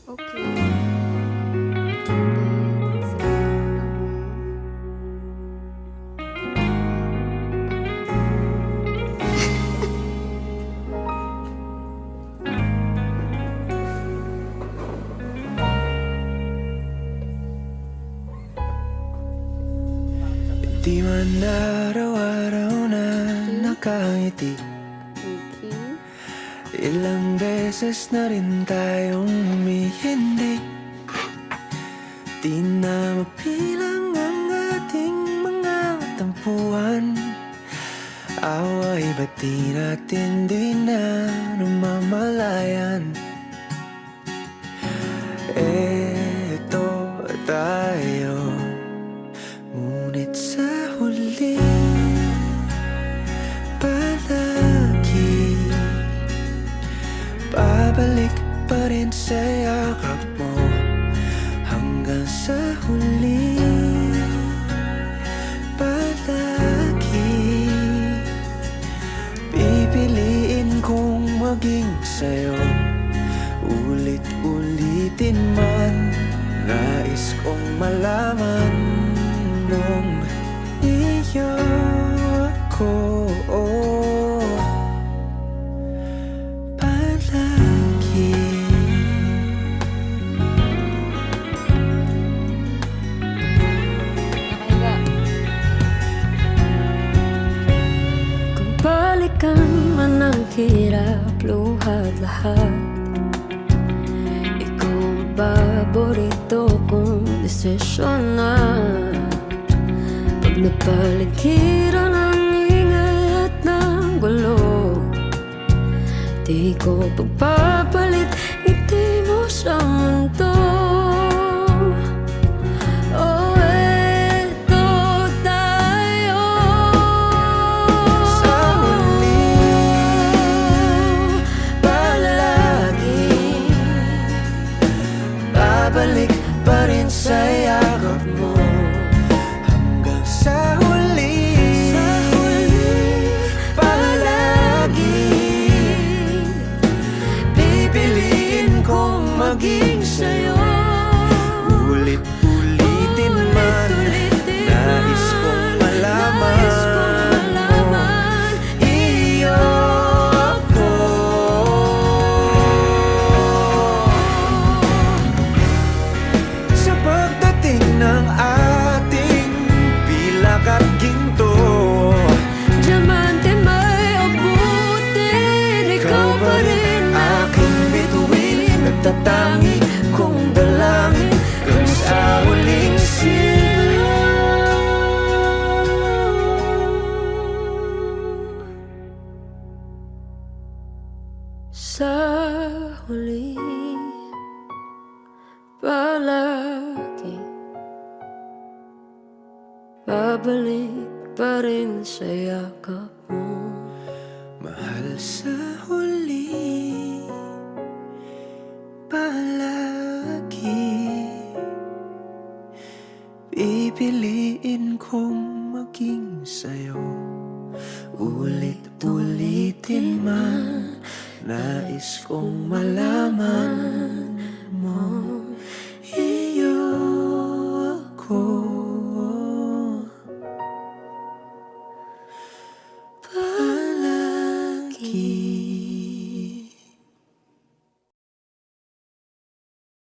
Okay. Then, sige Di man araw-araw na nakangiti. Okay. Ilang beses na rin tayong humihindi. Di na mapilang ang ating mga tampuhan. Away ba't di natin di na namamalayan? Eto tayo, ngunit sa huli palagi babalik pa rin sa yakap mo. Hanggang sa huli palagi pipiliin kong maging sa'yo. Ulit-ulitin man, nais kong malaman nung iyo ako palagi. Nakahiga. Kung balikan man ang hirap, luhat lahat, ikaw ang paborito kong desisyon na. Pag napaligiran ang ingay at ng gulo, di ko pagpapalit ngiti mo sa mundo. Oh, eto tayo. Sa huli palagi babalik pa rin sa yakap mo. Hanggang sa huli palagi pipiliin kong maging sa'yo. Ulit-ulitin man, nais kong malaman iyo ako. Sa pagdating ng ating pilak at ginto, Diamante may abutin, ikaw pa rin aking bituin, nagtatangi kong dalangin kung sa huling sigaw. sa huli palagi babalik pa rin sa yakap mo. Mahal, sa huli palagi pipiliin kong maging sa'yo. Ulit-ulitin man, nais kong malaman